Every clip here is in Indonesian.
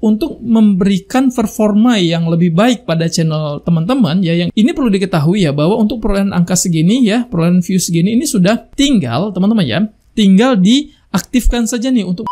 untuk memberikan performa yang lebih baik pada channel teman-teman ya, yang ini perlu diketahui ya, bahwa untuk perolehan angka segini ya, perolehan view segini, ini sudah tinggal teman-teman ya, tinggal diaktifkan saja nih untuk.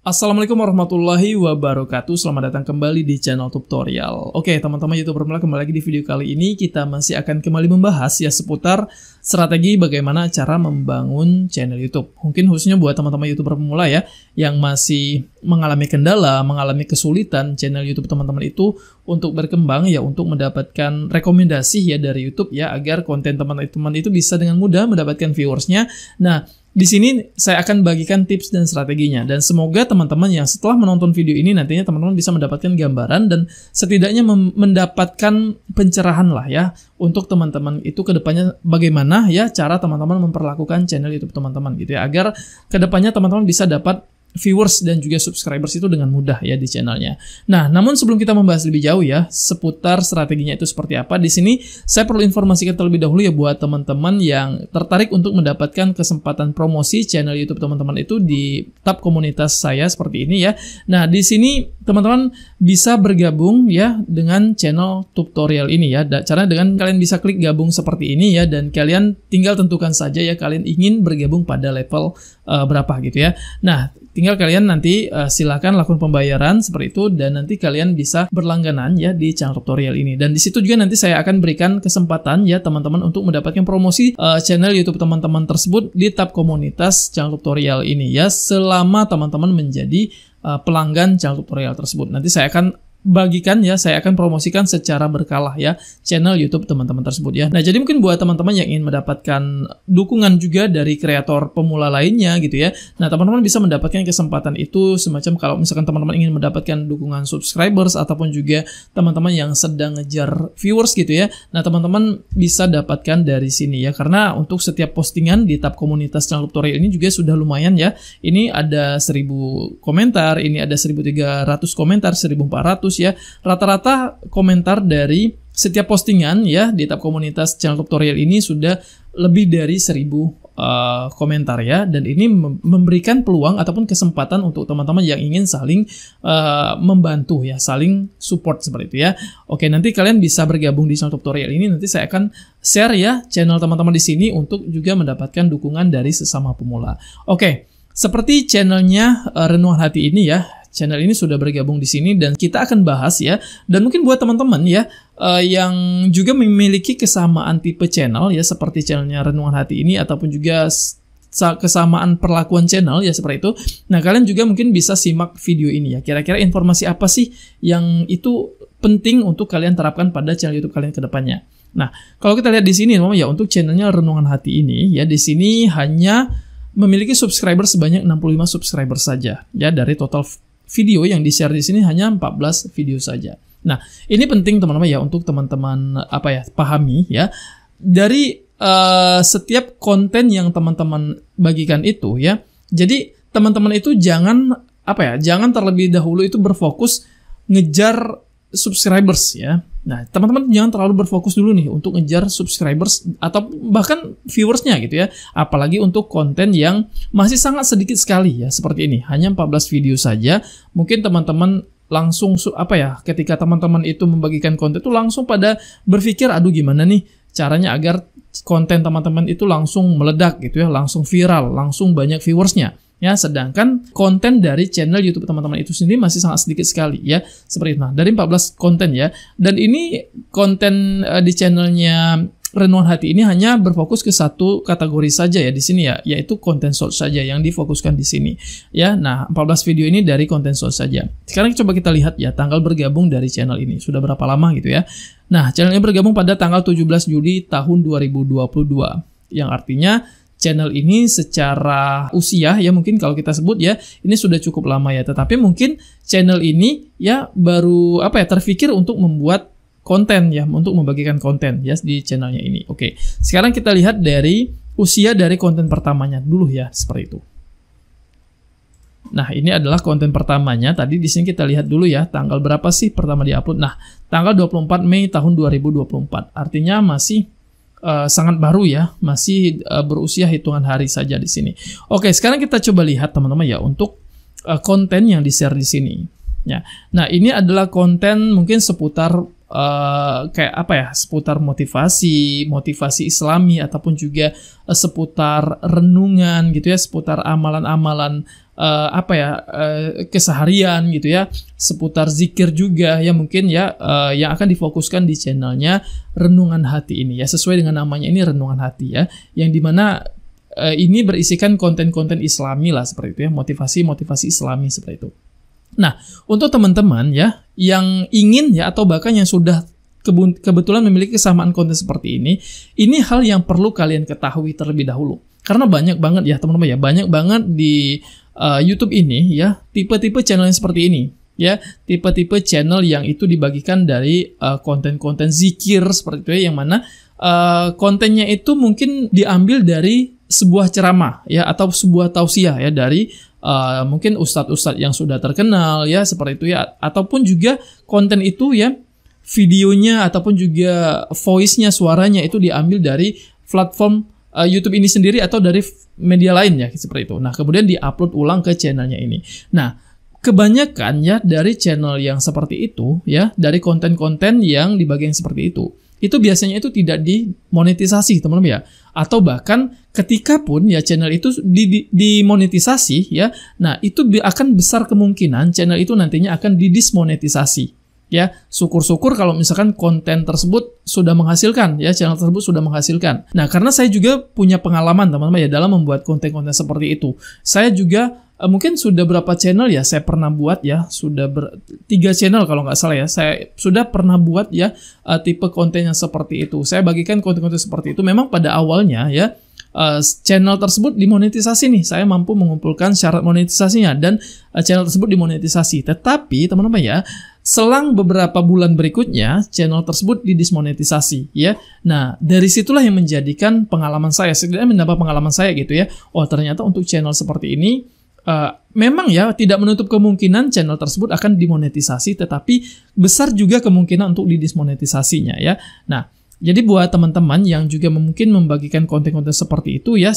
Assalamualaikum warahmatullahi wabarakatuh. Selamat datang kembali di channel tutorial. Oke teman-teman YouTuber pemula, kembali lagi di video kali ini kita masih akan kembali membahas ya seputar strategi bagaimana cara membangun channel YouTube. Mungkin khususnya buat teman-teman YouTuber pemula ya, yang masih mengalami kendala, mengalami kesulitan channel YouTube teman-teman itu untuk berkembang ya, untuk mendapatkan rekomendasi ya dari YouTube ya, agar konten teman-teman itu bisa dengan mudah mendapatkan viewersnya. Nah, di sini saya akan bagikan tips dan strateginya, dan semoga teman-teman yang setelah menonton video ini nantinya teman-teman bisa mendapatkan gambaran dan setidaknya mendapatkan pencerahan lah ya untuk teman-teman itu kedepannya bagaimana ya cara teman-teman memperlakukan channel YouTube teman-teman gitu ya, agar kedepannya teman-teman bisa dapat viewers dan juga subscribers itu dengan mudah ya di channelnya. Nah, namun sebelum kita membahas lebih jauh ya seputar strateginya itu seperti apa, di sini saya perlu informasikan terlebih dahulu ya buat teman-teman yang tertarik untuk mendapatkan kesempatan promosi channel YouTube teman-teman itu di tab komunitas saya seperti ini ya. Nah, di sini teman-teman bisa bergabung ya dengan channel tutorial ini ya. Caranya dengan kalian bisa klik gabung seperti ini ya, dan kalian tinggal tentukan saja ya kalian ingin bergabung pada level berapa gitu ya. Nah, tinggal kalian nanti silakan lakukan pembayaran seperti itu, dan nanti kalian bisa berlangganan ya di channel tutorial ini. Dan di situ juga nanti saya akan berikan kesempatan ya teman-teman untuk mendapatkan promosi channel YouTube teman-teman tersebut di tab komunitas channel tutorial ini ya, selama teman-teman menjadi pelanggan channel tutorial tersebut. Nanti saya akan bagikan ya, saya akan promosikan secara berkala ya channel YouTube teman-teman tersebut ya. Nah, jadi mungkin buat teman-teman yang ingin mendapatkan dukungan juga dari kreator pemula lainnya gitu ya. Nah, teman-teman bisa mendapatkan kesempatan itu semacam kalau misalkan teman-teman ingin mendapatkan dukungan subscribers ataupun juga teman-teman yang sedang ngejar viewers gitu ya. Nah, teman-teman bisa dapatkan dari sini ya, karena untuk setiap postingan di tab komunitas channel tutorial ini juga sudah lumayan ya. Ini ada 1000 komentar, ini ada 1300 komentar, 1400 ya, rata-rata komentar dari setiap postingan ya di tab komunitas channel tutorial ini sudah lebih dari 1000 komentar ya, dan ini memberikan peluang ataupun kesempatan untuk teman-teman yang ingin saling membantu ya, saling support seperti itu ya. Oke, nanti kalian bisa bergabung di channel tutorial ini, nanti saya akan share ya channel teman-teman di sini untuk juga mendapatkan dukungan dari sesama pemula. Oke, seperti channelnya Renungan Hati ini ya, channel ini sudah bergabung di sini dan kita akan bahas ya. Dan mungkin buat teman-teman ya yang juga memiliki kesamaan tipe channel ya seperti channelnya Renungan Hati ini, ataupun juga kesamaan perlakuan channel ya seperti itu. Nah, kalian juga mungkin bisa simak video ini ya. Kira-kira informasi apa sih yang itu penting untuk kalian terapkan pada channel YouTube kalian ke depannya. Nah, kalau kita lihat di sini ya, untuk channelnya Renungan Hati ini ya, di sini hanya memiliki subscriber sebanyak 65 subscriber saja ya, dari total video yang di-share di sini hanya 14 video saja. Nah, ini penting teman-teman ya untuk teman-teman pahami ya. Dari setiap konten yang teman-teman bagikan itu ya. Jadi teman-teman itu jangan jangan terlebih dahulu itu berfokus ngejar subscribers ya. Nah, teman-teman jangan terlalu berfokus dulu nih untuk ngejar subscribers atau bahkan viewersnya gitu ya. Apalagi untuk konten yang masih sangat sedikit sekali ya seperti ini, hanya 14 video saja. Mungkin teman-teman langsung ketika teman-teman itu membagikan konten itu langsung pada berpikir, aduh gimana nih caranya agar konten teman-teman itu langsung meledak gitu ya, langsung viral, langsung banyak viewersnya. Ya, sedangkan konten dari channel YouTube teman-teman itu sendiri masih sangat sedikit sekali ya. Seperti itu. Nah, dari 14 konten ya. Dan ini konten di channelnya Renungan Hati ini hanya berfokus ke satu kategori saja ya di sini ya, yaitu konten short saja yang difokuskan di sini. Ya, nah 14 video ini dari konten short saja. Sekarang coba kita lihat ya tanggal bergabung dari channel ini. Sudah berapa lama gitu ya. Nah, channel ini bergabung pada tanggal 17 Juli tahun 2022. Yang artinya channel ini secara usia ya mungkin kalau kita sebut ya ini sudah cukup lama ya, tetapi mungkin channel ini ya baru terfikir untuk membuat konten ya, untuk membagikan konten ya di channelnya ini. Oke, sekarang kita lihat dari usia dari konten pertamanya dulu ya, seperti itu. Nah, ini adalah konten pertamanya. Tadi di sini kita lihat dulu ya tanggal berapa sih pertama diupload. Nah, tanggal 24 Mei tahun 2024. Artinya masih sangat baru ya, masih berusia hitungan hari saja di sini. Oke, sekarang kita coba lihat teman-teman ya untuk konten yang di-share di sini. Ya. Nah, ini adalah konten mungkin seputar kayak apa ya, seputar motivasi Islami, ataupun juga seputar renungan gitu ya, seputar amalan-amalan keseharian gitu ya, seputar zikir juga ya mungkin ya, yang akan difokuskan di channelnya Renungan Hati ini ya, sesuai dengan namanya ini Renungan Hati ya, yang dimana ini berisikan konten-konten Islami lah seperti itu ya, motivasi Islami seperti itu. Nah, untuk teman-teman ya yang ingin ya, atau bahkan yang sudah kebetulan memiliki kesamaan konten seperti ini hal yang perlu kalian ketahui terlebih dahulu. Karena banyak banget ya teman-teman ya, banyak banget di YouTube ini ya, tipe-tipe channel yang seperti ini ya, tipe-tipe channel yang itu dibagikan dari konten-konten zikir seperti itu ya, yang mana kontennya itu mungkin diambil dari sebuah ceramah ya, atau sebuah tausiah ya dari mungkin ustadz-ustadz yang sudah terkenal ya seperti itu ya, ataupun juga konten itu ya videonya ataupun juga voice-nya, suaranya itu diambil dari platform YouTube ini sendiri atau dari media lain ya seperti itu. Nah, kemudian diupload ulang ke channelnya ini. Nah, kebanyakan ya dari channel yang seperti itu ya, dari konten-konten yang dibagikan seperti itu biasanya itu tidak dimonetisasi teman-teman ya, atau bahkan ketika pun ya channel itu dimonetisasi ya, nah itu akan besar kemungkinan channel itu nantinya akan didismonetisasi ya. Syukur-syukur kalau misalkan konten tersebut sudah menghasilkan ya, channel tersebut sudah menghasilkan. Nah, karena saya juga punya pengalaman teman-teman ya dalam membuat konten-konten seperti itu. Saya juga mungkin sudah berapa channel ya saya pernah buat ya, sudah 3 channel kalau nggak salah ya, saya sudah pernah buat ya tipe konten yang seperti itu. Saya bagikan konten-konten seperti itu. Memang pada awalnya ya channel tersebut dimonetisasi nih, saya mampu mengumpulkan syarat monetisasinya dan channel tersebut dimonetisasi. Tetapi teman-teman ya, selang beberapa bulan berikutnya channel tersebut didismonetisasi ya. Nah, dari situlah yang menjadikan pengalaman saya, setidaknya mendapat pengalaman saya gitu ya. Oh, ternyata untuk channel seperti ini memang ya tidak menutup kemungkinan channel tersebut akan dimonetisasi, tetapi besar juga kemungkinan untuk didismonetisasinya ya. Nah, jadi buat teman-teman yang juga mungkin membagikan konten-konten seperti itu ya,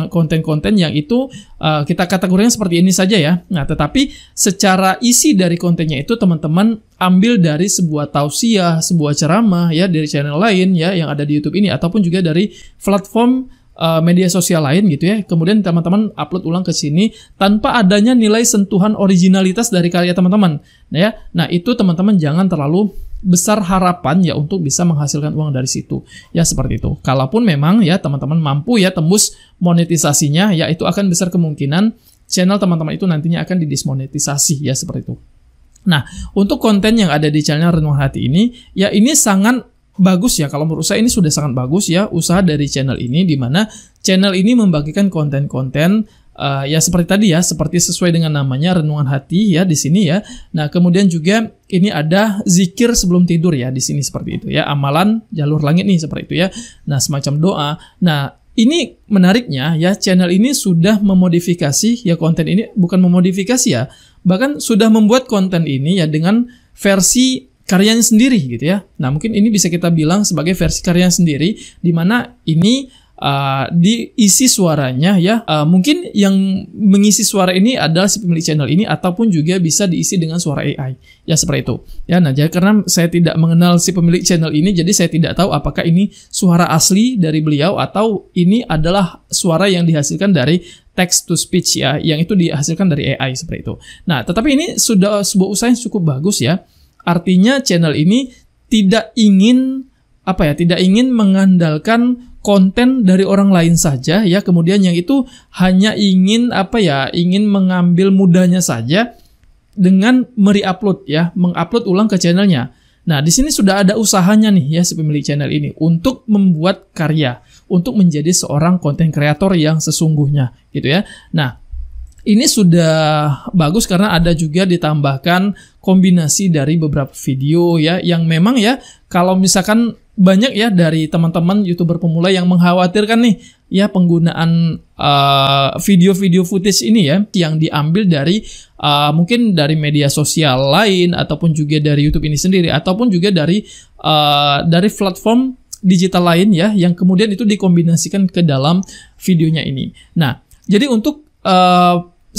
konten-konten yang itu kita kategorinya seperti ini saja ya. Nah, tetapi secara isi dari kontennya itu teman-teman ambil dari sebuah tausiah, sebuah ceramah ya dari channel lain ya yang ada di YouTube ini, ataupun juga dari platform media sosial lain gitu ya. Kemudian teman-teman upload ulang ke sini tanpa adanya nilai sentuhan originalitas dari karya teman-teman. Nah ya, nah itu teman-teman jangan terlalu besar harapan ya untuk bisa menghasilkan uang dari situ. Ya seperti itu. Kalaupun memang ya teman-teman mampu ya tembus monetisasinya, ya itu akan besar kemungkinan channel teman-teman itu nantinya akan didismonetisasi ya seperti itu. Nah, untuk konten yang ada di channel Renungan Hati ini, ya ini sangat bagus ya, kalau menurut saya ini sudah sangat bagus ya usaha dari channel ini, di mana channel ini membagikan konten-konten ya seperti tadi ya, seperti sesuai dengan namanya Renungan Hati ya di sini ya. Nah, kemudian juga ini ada zikir sebelum tidur ya di sini seperti itu ya, amalan jalur langit nih seperti itu ya. Nah, semacam doa. Nah, ini menariknya ya, channel ini sudah memodifikasi ya konten ini, bukan memodifikasi ya, bahkan sudah membuat konten ini ya dengan versi karyanya sendiri gitu ya. Nah, mungkin ini bisa kita bilang sebagai versi karyanya sendiri, di mana ini diisi suaranya ya. Mungkin yang mengisi suara ini adalah si pemilik channel ini, ataupun juga bisa diisi dengan suara AI ya seperti itu ya. Nah, jadi karena saya tidak mengenal si pemilik channel ini, jadi saya tidak tahu apakah ini suara asli dari beliau atau ini adalah suara yang dihasilkan dari text to speech ya, yang itu dihasilkan dari AI seperti itu. Nah, tetapi ini sudah sebuah usaha yang cukup bagus ya. Artinya channel ini tidak ingin tidak ingin mengandalkan konten dari orang lain saja ya, kemudian yang itu hanya ingin ingin mengambil mudahnya saja dengan mengupload ulang ke channelnya. Nah, di sini sudah ada usahanya nih ya si pemilik channel ini untuk membuat karya, untuk menjadi seorang konten kreator yang sesungguhnya gitu ya. Nah, ini sudah bagus karena ada juga ditambahkan kombinasi dari beberapa video ya, yang memang ya kalau misalkan banyak ya dari teman-teman YouTuber pemula yang mengkhawatirkan nih ya penggunaan video-video footage ini ya yang diambil dari mungkin dari media sosial lain, ataupun juga dari YouTube ini sendiri, ataupun juga dari platform digital lain ya, yang kemudian itu dikombinasikan ke dalam videonya ini. Nah, jadi untuk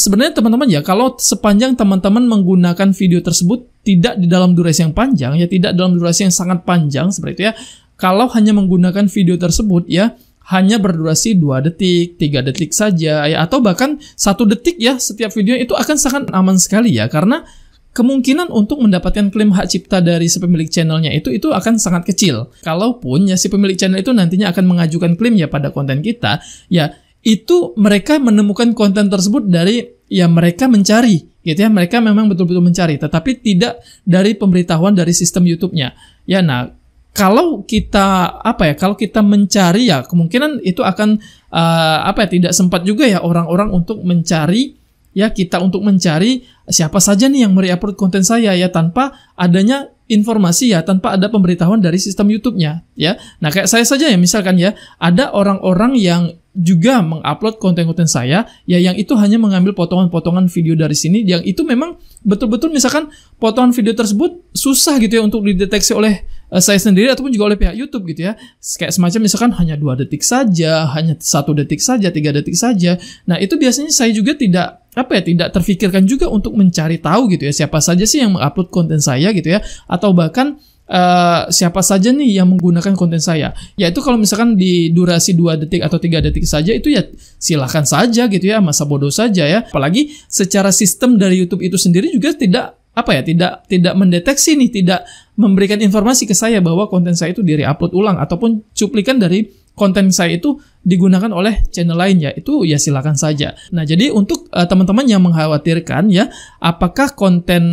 sebenarnya teman-teman ya, kalau sepanjang teman-teman menggunakan video tersebut tidak di dalam durasi yang panjang, ya tidak dalam durasi yang sangat panjang seperti itu ya. Kalau hanya menggunakan video tersebut ya, hanya berdurasi 2 detik, 3 detik saja ya, atau bahkan 1 detik ya setiap video, itu akan sangat aman sekali ya, karena kemungkinan untuk mendapatkan klaim hak cipta dari si pemilik channelnya itu akan sangat kecil. Kalaupun ya si pemilik channel itu nantinya akan mengajukan klaim ya pada konten kita, ya itu mereka menemukan konten tersebut dari ya mereka mencari gitu ya, mereka memang betul-betul mencari, tetapi tidak dari pemberitahuan dari sistem YouTube-nya. Ya, nah kalau kita kalau kita mencari ya kemungkinan itu akan tidak sempat juga ya orang-orang untuk mencari ya, kita untuk mencari siapa saja nih yang mereupload konten saya ya, tanpa adanya informasi ya, tanpa ada pemberitahuan dari sistem YouTube-nya ya. Nah, kayak saya saja ya, misalkan ya, ada orang-orang yang juga mengupload konten-konten saya ya, yang itu hanya mengambil potongan-potongan video dari sini, yang itu memang betul-betul misalkan potongan video tersebut susah gitu ya untuk dideteksi oleh saya sendiri ataupun juga oleh pihak YouTube gitu ya. Kayak semacam misalkan hanya 2 detik saja, hanya 1 detik saja, 3 detik saja. Nah, itu biasanya saya juga tidak terfikirkan juga untuk mencari tahu gitu ya, siapa saja sih yang mengupload konten saya gitu ya, atau bahkan siapa saja nih yang menggunakan konten saya. Yaitu kalau misalkan di durasi 2 detik atau 3 detik saja, itu ya silahkan saja gitu ya, masa bodoh saja ya. Apalagi secara sistem dari YouTube itu sendiri juga tidak mendeteksi nih, tidak memberikan informasi ke saya bahwa konten saya itu di-upload ulang ataupun cuplikan dari konten saya itu digunakan oleh channel lain ya, itu ya silakan saja. Nah, jadi untuk teman-teman yang mengkhawatirkan ya, apakah konten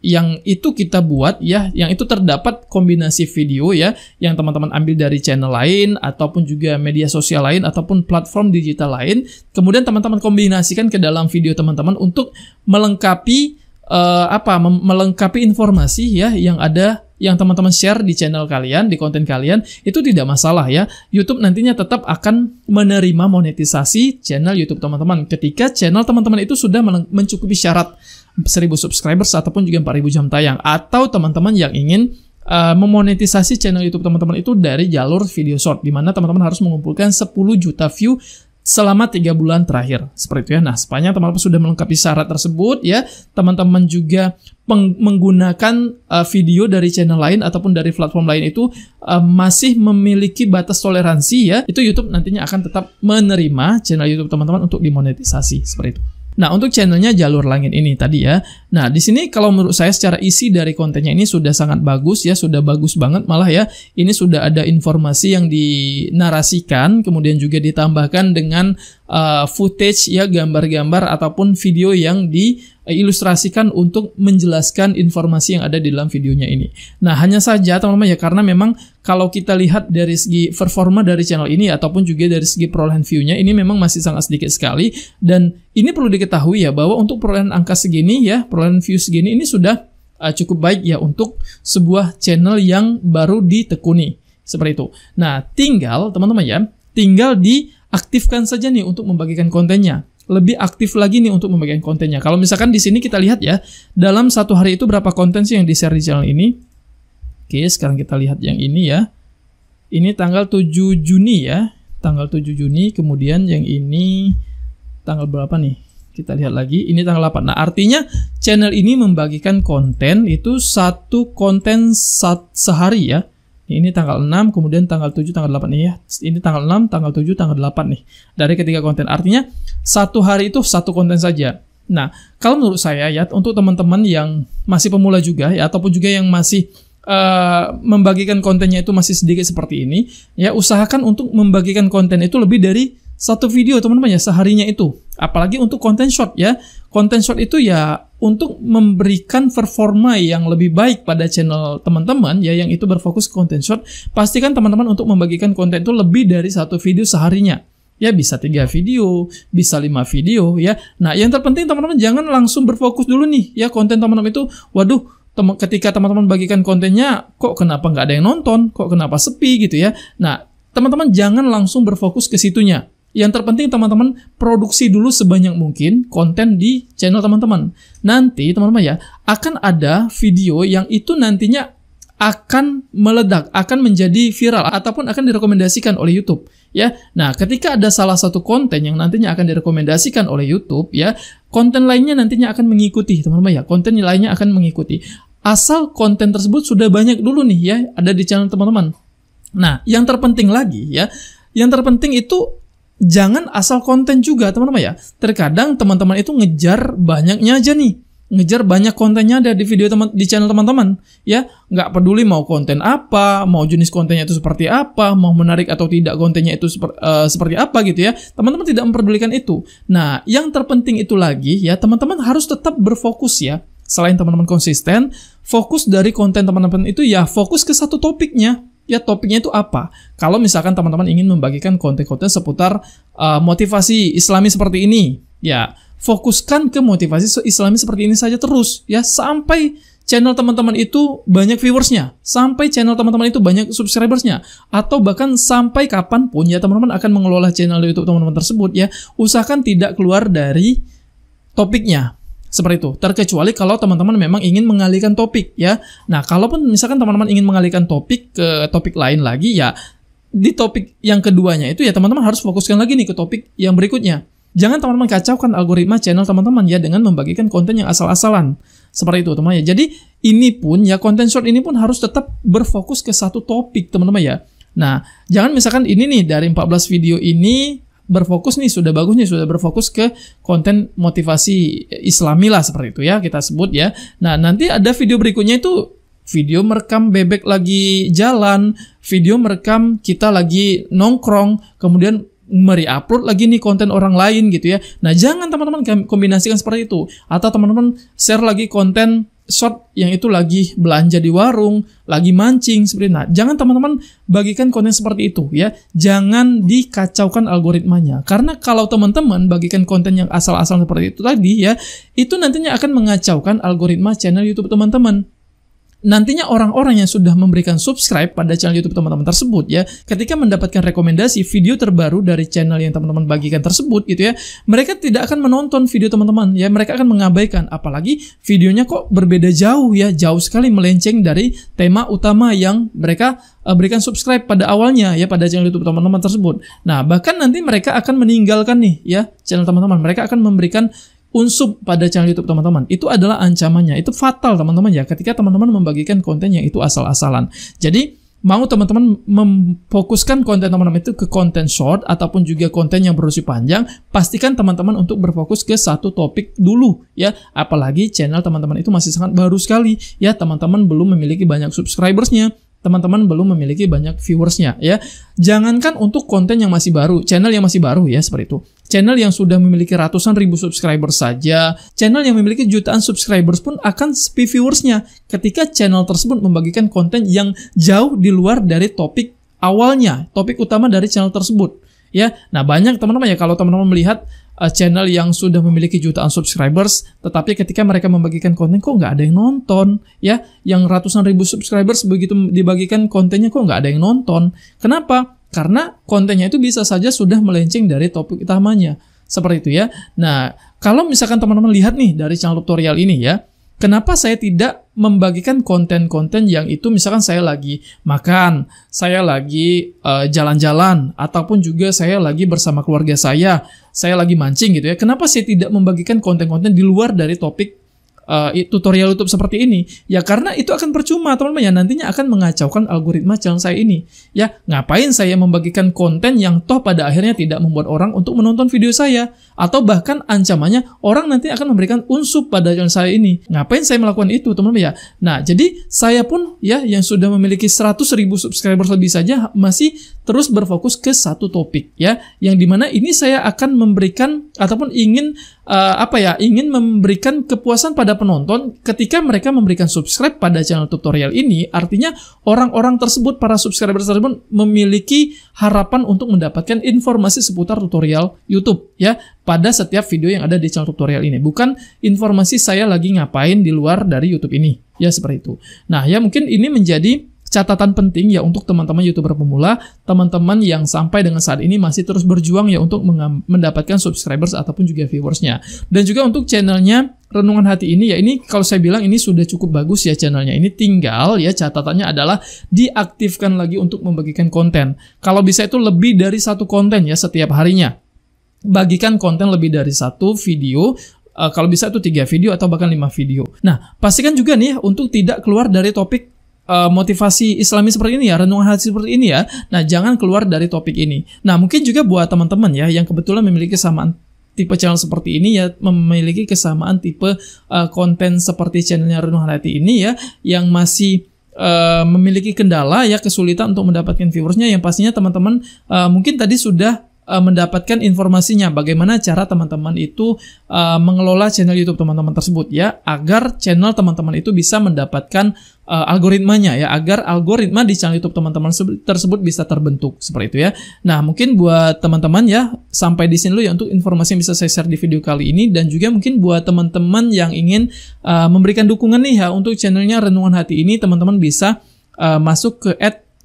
yang itu kita buat ya, yang itu terdapat kombinasi video ya, yang teman-teman ambil dari channel lain ataupun juga media sosial lain ataupun platform digital lain, kemudian teman-teman kombinasikan ke dalam video teman-teman untuk melengkapi melengkapi informasi ya yang ada, yang teman-teman share di channel kalian, di konten kalian, itu tidak masalah ya. YouTube nantinya tetap akan menerima monetisasi channel YouTube teman-teman ketika channel teman-teman itu sudah mencukupi syarat 1000 subscribers ataupun juga 4000 jam tayang, atau teman-teman yang ingin memonetisasi channel YouTube teman-teman itu dari jalur video short, di mana teman-teman harus mengumpulkan 10 juta view selama 3 bulan terakhir, seperti itu ya. Nah, sepanjang teman-teman sudah melengkapi syarat tersebut ya, teman-teman juga menggunakan video dari channel lain ataupun dari platform lain itu masih memiliki batas toleransi ya, itu YouTube nantinya akan tetap menerima channel YouTube teman-teman untuk dimonetisasi, seperti itu. Nah, untuk channelnya Jalur Langit ini tadi ya. Nah, di sini kalau menurut saya secara isi dari kontennya ini sudah sangat bagus ya, sudah bagus banget malah ya. Ini sudah ada informasi yang dinarasikan, kemudian juga ditambahkan dengan footage ya, gambar-gambar ataupun video yang diilustrasikan untuk menjelaskan informasi yang ada di dalam videonya ini. Nah, hanya saja teman-teman ya, karena memang kalau kita lihat dari segi performa dari channel ini ataupun juga dari segi perolehan view-nya, ini memang masih sangat sedikit sekali, dan ini perlu diketahui ya bahwa untuk perolehan angka segini ya, perolehan view segini, ini sudah cukup baik ya untuk sebuah channel yang baru ditekuni, seperti itu. Nah, tinggal teman-teman ya, tinggal diaktifkan saja nih untuk membagikan kontennya. Lebih aktif lagi nih untuk membagikan kontennya. Kalau misalkan di sini kita lihat ya, dalam satu hari itu berapa konten sih yang di-share di channel ini? Oke, sekarang kita lihat yang ini ya. Ini tanggal 7 Juni ya. Tanggal 7 Juni, kemudian yang ini tanggal berapa nih? Kita lihat lagi, ini tanggal 8. Nah, artinya channel ini membagikan konten itu satu konten sehari ya. Ini tanggal 6, kemudian tanggal 7, tanggal 8 nih ya. Ini tanggal 6, tanggal 7, tanggal 8 nih. Dari ketiga konten. Artinya satu hari itu satu konten saja. Nah, kalau menurut saya ya, untuk teman-teman yang masih pemula juga ya, ataupun juga yang masih membagikan kontennya itu masih sedikit seperti ini, ya usahakan untuk membagikan konten itu lebih dari satu video teman-teman ya seharinya itu. Apalagi untuk konten short ya. Konten short itu ya untuk memberikan performa yang lebih baik pada channel teman-teman ya, yang itu berfokus ke konten short. Pastikan teman-teman untuk membagikan konten itu lebih dari satu video seharinya. Ya, bisa 3 video, bisa 5 video ya. Nah, yang terpenting teman-teman jangan langsung berfokus dulu nih ya konten teman-teman itu. Waduh, ketika teman-teman bagikan kontennya, kok kenapa nggak ada yang nonton? Kok kenapa sepi gitu ya? Nah, teman-teman jangan langsung berfokus ke situnya. Yang terpenting teman-teman produksi dulu sebanyak mungkin konten di channel teman-teman. Nanti teman-teman ya akan ada video yang itu nantinya akan meledak, akan menjadi viral ataupun akan direkomendasikan oleh YouTube ya. Nah, ketika ada salah satu konten yang nantinya akan direkomendasikan oleh YouTube ya, konten lainnya nantinya akan mengikuti, teman-teman ya. Konten lainnya akan mengikuti. Asal konten tersebut sudah banyak dulu nih ya ada di channel teman-teman. Nah, yang terpenting lagi ya, yang terpenting itu jangan asal konten juga, teman-teman ya. Terkadang teman-teman itu ngejar banyaknya aja nih. Ngejar banyak kontennya ada di video di channel teman-teman ya, nggak peduli mau konten apa, mau jenis kontennya itu seperti apa, mau menarik atau tidak kontennya itu seperti apa gitu ya, teman-teman tidak memperdulikan itu. Nah, yang terpenting itu lagi ya, teman-teman harus tetap berfokus ya. Selain teman-teman konsisten, fokus dari konten teman-teman itu ya fokus ke satu topiknya. Ya, topiknya itu apa? Kalau misalkan teman-teman ingin membagikan konten-konten seputar motivasi Islami seperti ini, ya fokuskan ke motivasi Islami seperti ini saja terus ya, sampai channel teman-teman itu banyak viewersnya, sampai channel teman-teman itu banyak subscribersnya, atau bahkan sampai kapanpun ya teman-teman akan mengelola channel YouTube teman-teman tersebut ya, usahakan tidak keluar dari topiknya. Seperti itu, terkecuali kalau teman-teman memang ingin mengalihkan topik ya. Nah, kalaupun misalkan teman-teman ingin mengalihkan topik ke topik lain lagi ya, di topik yang keduanya itu ya teman-teman harus fokuskan lagi nih ke topik yang berikutnya. Jangan teman-teman kacaukan algoritma channel teman-teman ya dengan membagikan konten yang asal-asalan. Seperti itu teman-teman ya. Jadi ini pun ya, konten short ini pun harus tetap berfokus ke satu topik teman-teman ya. Nah, jangan misalkan ini nih dari 14 video ini berfokus nih, sudah bagus nih, sudah berfokus ke konten motivasi Islami lah seperti itu ya kita sebut ya. Nah, nanti ada video berikutnya itu video merekam bebek lagi jalan, video merekam kita lagi nongkrong, kemudian upload lagi nih konten orang lain gitu ya. Nah, jangan teman-teman kombinasikan seperti itu. Atau teman-teman share lagi konten short yang itu lagi belanja di warung, lagi mancing seperti itu. Nah, jangan teman-teman bagikan konten seperti itu ya. Jangan dikacaukan algoritmanya. Karena kalau teman-teman bagikan konten yang asal-asalan seperti itu tadi ya, itu nantinya akan mengacaukan algoritma channel YouTube teman-teman. Nantinya orang-orang yang sudah memberikan subscribe pada channel YouTube teman-teman tersebut ya, ketika mendapatkan rekomendasi video terbaru dari channel yang teman-teman bagikan tersebut gitu ya, mereka tidak akan menonton video teman-teman ya, mereka akan mengabaikan, apalagi videonya kok berbeda jauh ya, jauh sekali melenceng dari tema utama yang mereka berikan subscribe pada awalnya ya pada channel YouTube teman-teman tersebut. Nah, bahkan nanti mereka akan meninggalkan nih ya channel teman-teman, mereka akan memberikan unsub pada channel YouTube teman-teman. Itu adalah ancamannya. Itu fatal teman-teman ya ketika teman-teman membagikan konten yang itu asal-asalan. Jadi mau teman-teman memfokuskan konten teman-teman itu ke konten short ataupun juga konten yang berusia panjang, pastikan teman-teman untuk berfokus ke satu topik dulu ya. Apalagi channel teman-teman itu masih sangat baru sekali ya, teman-teman belum memiliki banyak subscribersnya, teman-teman belum memiliki banyak viewersnya ya. Jangankan untuk konten yang masih baru, channel yang masih baru ya seperti itu. Channel yang sudah memiliki ratusan ribu subscribers saja, channel yang memiliki jutaan subscribers pun akan sepi viewersnya ketika channel tersebut membagikan konten yang jauh di luar dari topik awalnya, topik utama dari channel tersebut ya. Nah, banyak teman-teman ya, kalau teman-teman melihat channel yang sudah memiliki jutaan subscribers, tetapi ketika mereka membagikan konten kok nggak ada yang nonton ya, yang ratusan ribu subscribers begitu dibagikan kontennya kok nggak ada yang nonton. Kenapa? Karena kontennya itu bisa saja sudah melenceng dari topik utamanya seperti itu ya. Nah, kalau misalkan teman-teman lihat nih dari channel tutorial ini ya, kenapa saya tidak membagikan konten-konten yang itu misalkan saya lagi makan, saya lagi jalan-jalan, ataupun juga saya lagi bersama keluarga saya lagi mancing gitu ya. Kenapa saya tidak membagikan konten-konten di luar dari topik tutorial YouTube seperti ini? Ya karena itu akan percuma teman-teman ya, nantinya akan mengacaukan algoritma channel saya ini. Ya, ngapain saya membagikan konten yang toh pada akhirnya tidak membuat orang untuk menonton video saya, atau bahkan ancamannya orang nanti akan memberikan unsub pada channel saya ini. Ngapain saya melakukan itu teman-teman ya? Nah, jadi saya pun ya yang sudah memiliki 100.000 subscribers lebih saja masih terus berfokus ke satu topik ya, yang dimana ini saya akan memberikan ataupun ingin ingin memberikan kepuasan pada penonton ketika mereka memberikan subscribe pada channel tutorial ini. Artinya orang-orang tersebut, para subscriber tersebut memiliki harapan untuk mendapatkan informasi seputar tutorial YouTube ya pada setiap video yang ada di channel tutorial ini, bukan informasi saya lagi ngapain di luar dari YouTube ini ya, seperti itu. Nah ya, mungkin ini menjadi catatan penting ya untuk teman-teman YouTuber pemula, teman-teman yang sampai dengan saat ini masih terus berjuang ya untuk mendapatkan subscribers ataupun juga viewersnya. Dan juga untuk channelnya Renungan Hati ini ya, ini kalau saya bilang ini sudah cukup bagus ya channelnya. Ini tinggal ya catatannya adalah diaktifkan lagi untuk membagikan konten. Kalau bisa itu lebih dari satu konten ya setiap harinya. Bagikan konten lebih dari satu video. Kalau bisa itu 3 video atau bahkan 5 video. Nah, pastikan juga nih ya untuk tidak keluar dari topik motivasi Islami seperti ini ya, renungan hati seperti ini ya. Nah, jangan keluar dari topik ini. Nah, mungkin juga buat teman-teman ya yang kebetulan memiliki kesamaan tipe channel seperti ini ya, memiliki kesamaan tipe konten seperti channelnya Renungan Hati ini ya, yang masih memiliki kendala ya, kesulitan untuk mendapatkan viewersnya, yang pastinya teman-teman mungkin tadi sudah mendapatkan informasinya bagaimana cara teman-teman itu mengelola channel YouTube teman-teman tersebut ya, agar channel teman-teman itu bisa mendapatkan algoritmanya ya, agar algoritma di channel YouTube teman-teman tersebut bisa terbentuk seperti itu ya. Nah, mungkin buat teman-teman ya, sampai di sini dulu ya untuk informasi yang bisa saya share di video kali ini, dan juga mungkin buat teman-teman yang ingin memberikan dukungan nih ya untuk channelnya Renungan Hati ini, teman-teman bisa masuk ke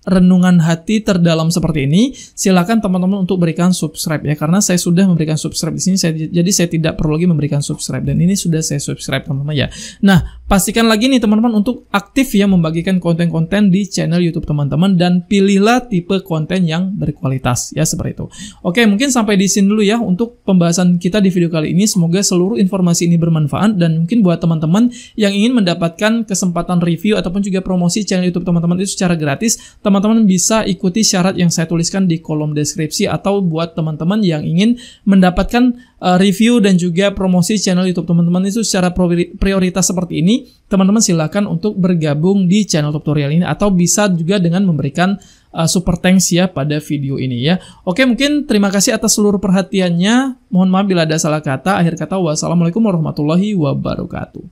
Renungan Hati terdalam seperti ini. Silakan teman-teman untuk berikan subscribe ya, karena saya sudah memberikan subscribe di sini, jadi saya tidak perlu lagi memberikan subscribe, dan ini sudah saya subscribe teman-teman ya. Nah, pastikan lagi nih teman-teman untuk aktif ya membagikan konten-konten di channel YouTube teman-teman, dan pilihlah tipe konten yang berkualitas ya, seperti itu. Oke, mungkin sampai di sini dulu ya untuk pembahasan kita di video kali ini. Semoga seluruh informasi ini bermanfaat, dan mungkin buat teman-teman yang ingin mendapatkan kesempatan review ataupun juga promosi channel YouTube teman-teman itu secara gratis, teman-teman bisa ikuti syarat yang saya tuliskan di kolom deskripsi. Atau buat teman-teman yang ingin mendapatkan review dan juga promosi channel YouTube teman-teman itu secara prioritas seperti ini, teman-teman silakan untuk bergabung di channel tutorial ini, atau bisa juga dengan memberikan super thanks ya pada video ini ya. Oke, mungkin terima kasih atas seluruh perhatiannya. Mohon maaf bila ada salah kata. Akhir kata, wassalamualaikum warahmatullahi wabarakatuh.